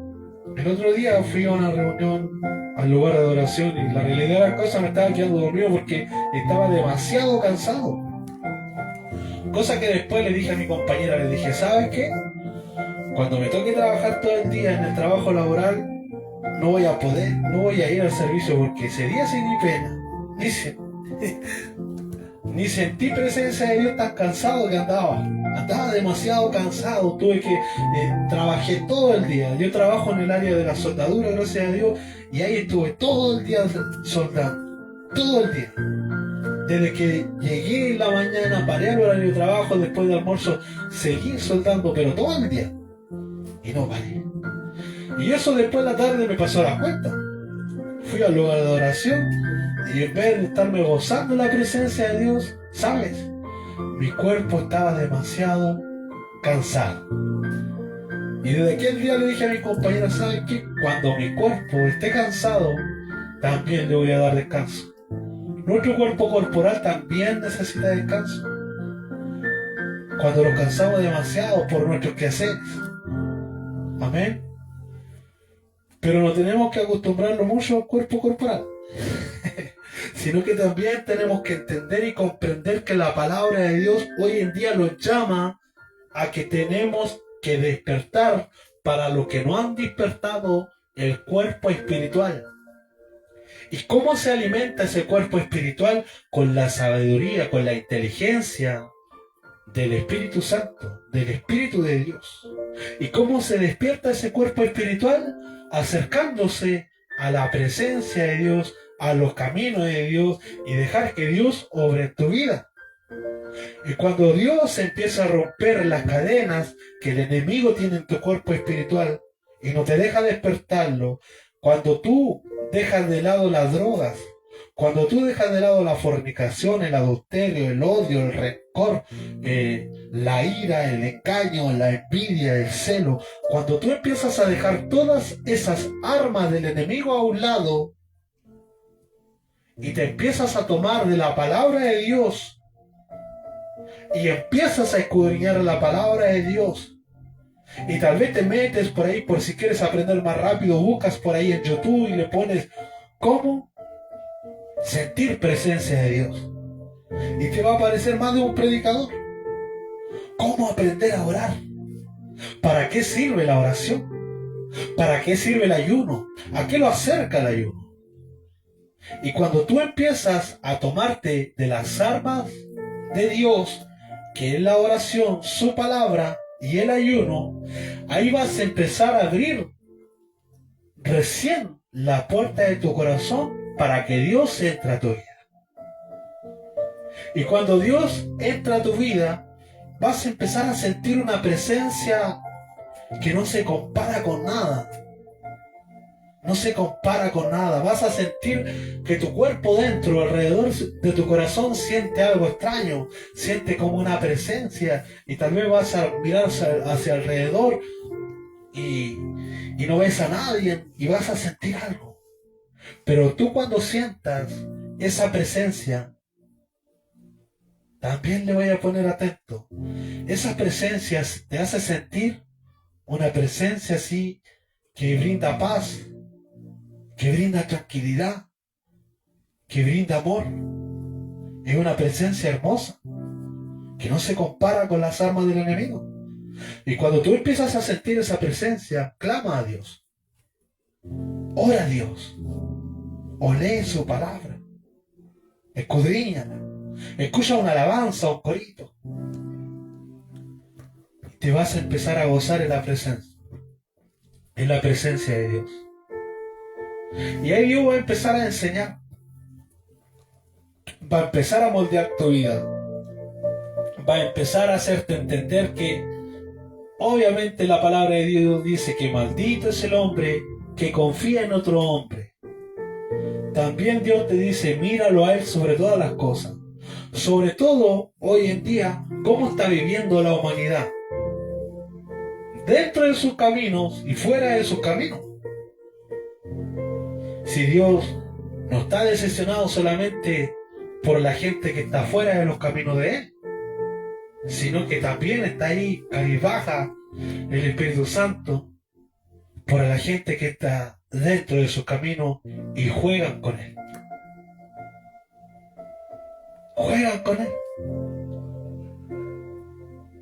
El otro día fui a una reunión al lugar de adoración y la realidad de las cosas me estaba quedando dormido porque estaba demasiado cansado. Cosa que después le dije a mi compañera, le dije, ¿sabes qué? Cuando me toque trabajar todo el día en el trabajo laboral, no voy a poder, no voy a ir al servicio porque ese día sin mi pena. Ni sentí presencia de Dios tan cansado que andaba. Andaba demasiado cansado, trabajé todo el día. Yo trabajo en el área de la soldadura, gracias a Dios, y ahí estuve todo el día soldando, todo el día. Desde que llegué en la mañana, paré al horario de trabajo, después del almuerzo, seguí soldando, pero todo el día. Y no paré. Y eso después de la tarde me pasó la cuenta. Fui al lugar de oración y en vez de estarme gozando la presencia de Dios, ¿sabes? Mi cuerpo estaba demasiado cansado. Y desde aquel día le dije a mi compañera, ¿sabes qué? Cuando mi cuerpo esté cansado, también le voy a dar descanso. Nuestro cuerpo corporal también necesita descanso. Cuando nos cansamos demasiado por nuestros quehaceres. Amén. Pero no tenemos que acostumbrarnos mucho al cuerpo corporal. Sino que también tenemos que entender y comprender que la palabra de Dios hoy en día nos llama a que tenemos que despertar para lo que no han despertado el cuerpo espiritual. ¿Y cómo se alimenta ese cuerpo espiritual? Con la sabiduría, con la inteligencia del Espíritu Santo, del Espíritu de Dios. ¿Y cómo se despierta ese cuerpo espiritual? Acercándose a la presencia de Dios, a los caminos de Dios y dejar que Dios obre en tu vida. Y cuando Dios empieza a romper las cadenas que el enemigo tiene en tu cuerpo espiritual y no te deja despertarlo, cuando tú dejas de lado las drogas, cuando tú dejas de lado la fornicación, el adulterio, el odio, el rencor, la ira, el engaño, la envidia, el celo, cuando tú empiezas a dejar todas esas armas del enemigo a un lado y te empiezas a tomar de la palabra de Dios y empiezas a escudriñar la palabra de Dios y tal vez te metes por ahí por si quieres aprender más rápido, buscas por ahí en YouTube y le pones ¿cómo sentir presencia de Dios? Y te va a aparecer más de un predicador. ¿Cómo aprender a orar? ¿Para qué sirve la oración? ¿Para qué sirve el ayuno? ¿A qué lo acerca el ayuno? Y cuando tú empiezas a tomarte de las armas de Dios, que es la oración, su palabra y el ayuno, ahí vas a empezar a abrir recién la puerta de tu corazón para que Dios entre a tu vida. Y cuando Dios entra a tu vida, vas a empezar a sentir una presencia que no se compara con nada. No se compara con nada. Vas a sentir que tu cuerpo dentro, alrededor de tu corazón, siente algo extraño. Siente como una presencia. Y tal vez vas a mirar hacia alrededor y no ves a nadie y vas a sentir algo. Pero tú cuando sientas esa presencia, también le voy a poner atento. Esa presencia te hace sentir una presencia así que brinda paz, que brinda tranquilidad, que brinda amor. Es una presencia hermosa que no se compara con las armas del enemigo. Y cuando tú empiezas a sentir esa presencia, clama a Dios, ora a Dios, o lee su palabra, escudriñala, escucha una alabanza o un corito. Y te vas a empezar a gozar en la presencia de Dios. Y ahí Dios va a empezar a enseñar, va a empezar a moldear tu vida, va a empezar a hacerte entender que obviamente la palabra de Dios dice que maldito es el hombre que confía en otro hombre. También Dios te dice, míralo a Él sobre todas las cosas. Sobre todo, hoy en día, cómo está viviendo la humanidad. Dentro de sus caminos y fuera de sus caminos. Si Dios no está decepcionado solamente por la gente que está fuera de los caminos de Él, sino que también está ahí, baja el Espíritu Santo por la gente que está dentro de sus caminos y juegan con Él. Juegan con Él.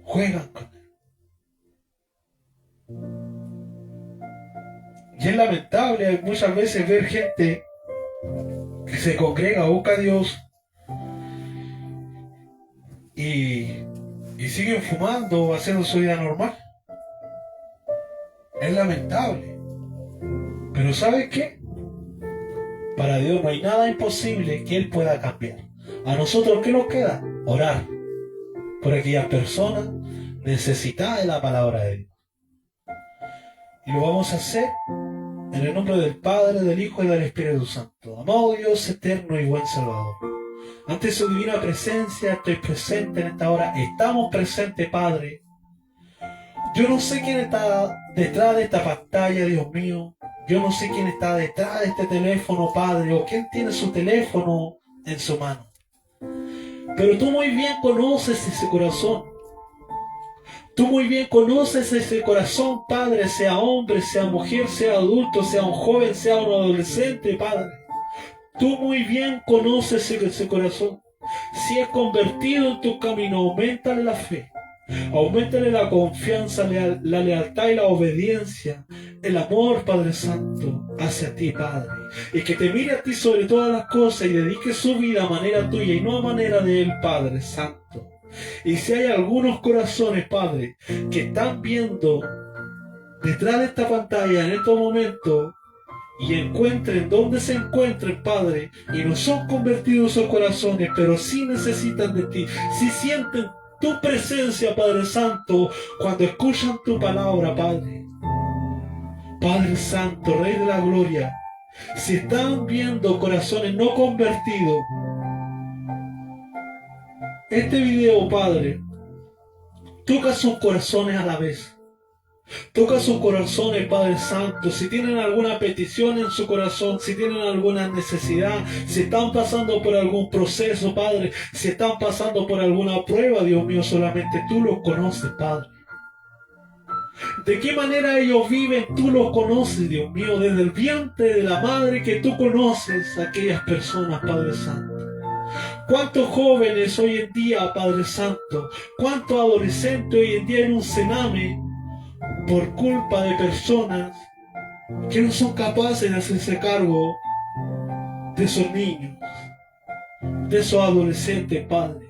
Juegan con Él. Y es lamentable muchas veces ver gente que se congrega, busca a Dios y siguen fumando o haciendo su vida normal. Es lamentable. Pero ¿sabes qué? Para Dios no hay nada imposible que Él pueda cambiar. A nosotros, ¿qué nos queda? Orar por aquellas personas necesitadas de la palabra de Dios. Y lo vamos a hacer en el nombre del Padre, del Hijo y del Espíritu Santo. Amado Dios eterno y buen Salvador, ante su divina presencia estoy presente en esta hora. Estamos presentes, Padre. Yo no sé quién está detrás de esta pantalla, Dios mío. Yo no sé quién está detrás de este teléfono, Padre, o quién tiene su teléfono en su mano. Pero tú muy bien conoces ese corazón. Tú muy bien conoces ese corazón, Padre, sea hombre, sea mujer, sea adulto, sea un joven, sea un adolescente, Padre. Tú muy bien conoces ese corazón. Si es convertido en tu camino, auméntale la fe, auméntale la confianza, la lealtad y la obediencia, el amor, Padre Santo, hacia ti, Padre. Y que te mire a ti sobre todas las cosas y dedique su vida a manera tuya y no a manera de él, Padre Santo. Y si hay algunos corazones, Padre, que están viendo detrás de esta pantalla en estos momentos y encuentren donde se encuentren, Padre, y no son convertidos sus corazones, pero sí necesitan de ti, sí sienten tu presencia, Padre Santo, cuando escuchan tu palabra, Padre. Padre Santo, Rey de la Gloria, si están viendo corazones no convertidos, este video, Padre, toca sus corazones a la vez. Toca sus corazones, Padre Santo. Si tienen alguna petición en su corazón, si tienen alguna necesidad, si están pasando por algún proceso, Padre, si están pasando por alguna prueba, Dios mío, solamente tú los conoces, Padre. ¿De qué manera ellos viven? Tú los conoces, Dios mío, desde el vientre de la madre que tú conoces a aquellas personas, Padre Santo. ¿Cuántos jóvenes hoy en día, Padre Santo? ¿Cuántos adolescentes hoy en día en un cename por culpa de personas que no son capaces de hacerse cargo de esos niños, de esos adolescentes, Padre?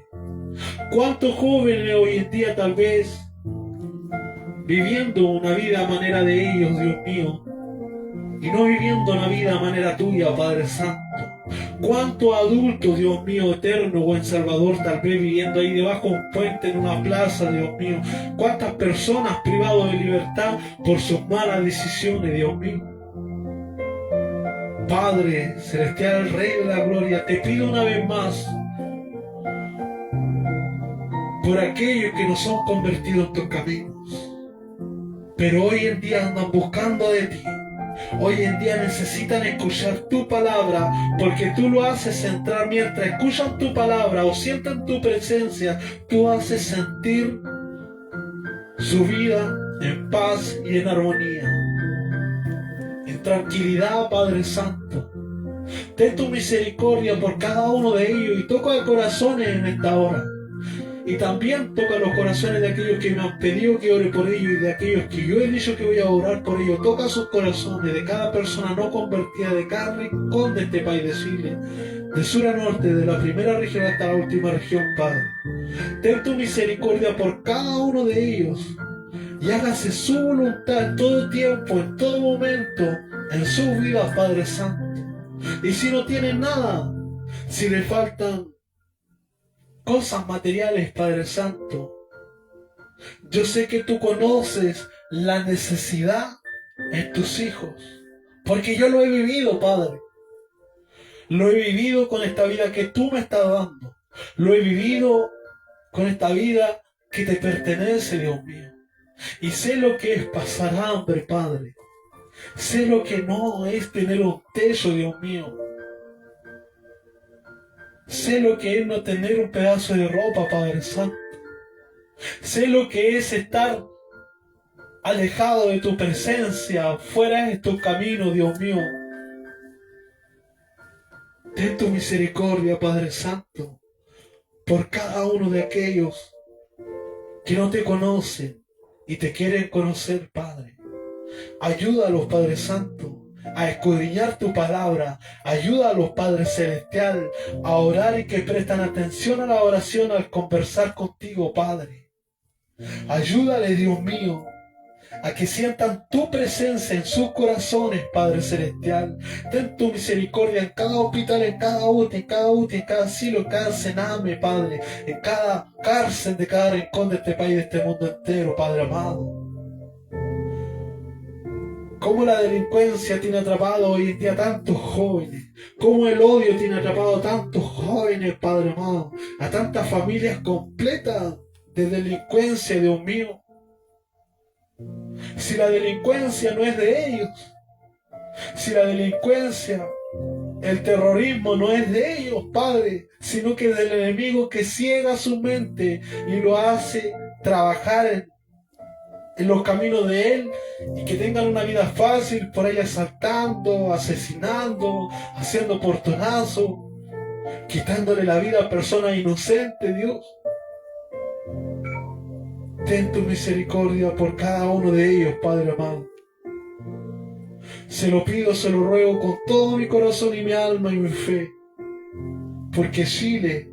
¿Cuántos jóvenes hoy en día tal vez viviendo una vida a manera de ellos, Dios mío, y no viviendo una vida a manera tuya, Padre Santo? ¿Cuántos adultos, Dios mío, eterno, buen Salvador, tal vez viviendo ahí debajo de un puente en una plaza, Dios mío? ¿Cuántas personas privadas de libertad por sus malas decisiones, Dios mío? Padre Celestial, Rey de la Gloria, te pido una vez más por aquellos que no son convertidos en tus caminos, pero hoy en día andan buscando de ti. Hoy en día necesitan escuchar tu palabra, porque tú lo haces entrar mientras escuchan tu palabra o sienten tu presencia. Tú haces sentir su vida en paz y en armonía, en tranquilidad, Padre Santo. Ten tu misericordia por cada uno de ellos y toca corazones en esta hora. Y también toca los corazones de aquellos que me han pedido que ore por ellos y de aquellos que yo he dicho que voy a orar por ellos. Toca sus corazones de cada persona no convertida, de cada rincón de este país de Chile, de sur a norte, de la primera región hasta la última región, Padre. Ten tu misericordia por cada uno de ellos y hágase su voluntad en todo tiempo, en todo momento, en sus vidas, Padre Santo. Y si no tienen nada, si le faltan cosas materiales, Padre Santo, yo sé que tú conoces la necesidad en tus hijos, porque yo lo he vivido, Padre. Lo he vivido con esta vida que tú me estás dando. Lo he vivido con esta vida que te pertenece, Dios mío. Y sé lo que es pasar hambre, Padre. Sé lo que no es tener un techo, Dios mío. Sé lo que es no tener un pedazo de ropa, Padre Santo. Sé lo que es estar alejado de tu presencia, fuera de tu camino, Dios mío. Ten tu misericordia, Padre Santo, por cada uno de aquellos que no te conocen y te quieren conocer, Padre. Ayúdalos, Padre Santo, a escudriñar tu palabra. Ayúdalos, Padre Celestial, a orar y que prestan atención a la oración al conversar contigo, Padre. Ayúdale, Dios mío, a que sientan tu presencia en sus corazones, Padre Celestial. Ten tu misericordia en cada hospital, en cada UTI, en cada asilo, en cada cename, Padre, en cada cárcel de cada rincón de este país, de este mundo entero, Padre amado. Cómo la delincuencia tiene atrapado hoy en día a tantos jóvenes. Cómo el odio tiene atrapado a tantos jóvenes, Padre amado. A tantas familias completas de delincuencia, Dios mío. Si la delincuencia no es de ellos, si la delincuencia, el terrorismo no es de ellos, Padre, sino que es del enemigo que ciega su mente y lo hace trabajar en los caminos de Él y que tengan una vida fácil por ahí asaltando, asesinando, haciendo portonazos, quitándole la vida a personas inocentes, Dios. Ten tu misericordia por cada uno de ellos, Padre amado. Se lo pido, se lo ruego con todo mi corazón y mi alma y mi fe, porque Chile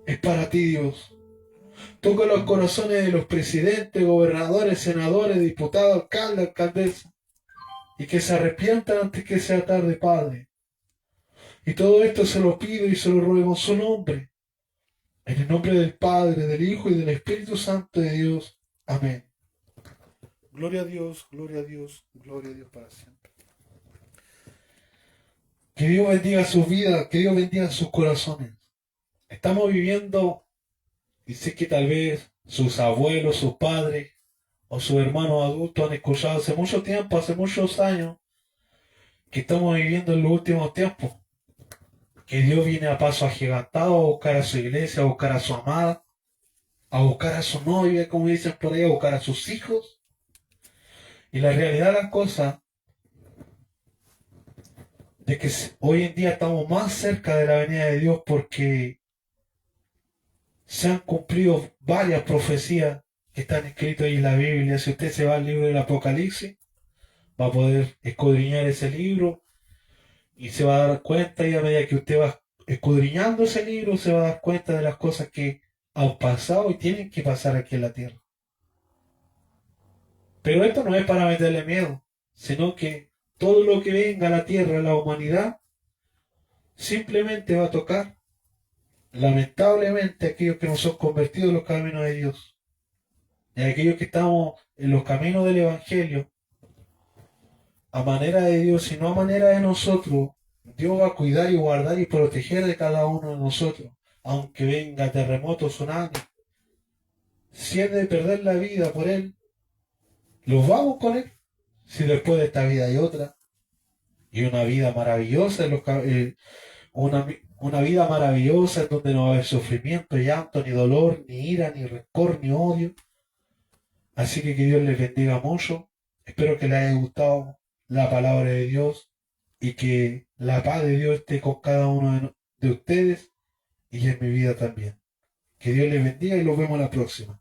es para ti, Dios. Toca los corazones de los presidentes, gobernadores, senadores, diputados, alcaldes, alcaldesas, y que se arrepientan antes que sea tarde, Padre. Y todo esto se lo pido y se lo ruego en su nombre, en el nombre del Padre, del Hijo y del Espíritu Santo de Dios. Amén. Gloria a Dios, gloria a Dios, gloria a Dios para siempre. Que Dios bendiga sus vidas, que Dios bendiga sus corazones. Estamos viviendo, y sé que tal vez sus abuelos, sus padres o sus hermanos adultos han escuchado hace mucho tiempo, hace muchos años, que estamos viviendo en los últimos tiempos. Que Dios viene a paso agigantado a buscar a su iglesia, a buscar a su amada, a buscar a su novia, como dicen por ahí, a buscar a sus hijos. Y la realidad de las cosas de que hoy en día estamos más cerca de la venida de Dios porque se han cumplido varias profecías que están escritas ahí en la Biblia. Si usted se va al libro del Apocalipsis, va a poder escudriñar ese libro y se va a dar cuenta, y a medida que usted va escudriñando ese libro, se va a dar cuenta de las cosas que han pasado y tienen que pasar aquí en la tierra. Pero esto no es para meterle miedo, sino que todo lo que venga a la tierra, a la humanidad, simplemente va a tocar, lamentablemente, a aquellos que no son convertidos en los caminos de Dios. Y a aquellos que estamos en los caminos del Evangelio, a manera de Dios y no a manera de nosotros, Dios va a cuidar y guardar y proteger de cada uno de nosotros. Aunque venga terremoto, tsunami, si es de perder la vida por Él, los vamos con Él. Si después de esta vida hay otra, y una vida maravillosa, una vida maravillosa en donde no va a haber sufrimiento, llanto, ni dolor, ni ira, ni rencor, ni odio. Así que Dios les bendiga mucho. Espero que les haya gustado la palabra de Dios y que la paz de Dios esté con cada uno de ustedes y en mi vida también. Que Dios les bendiga y nos vemos la próxima.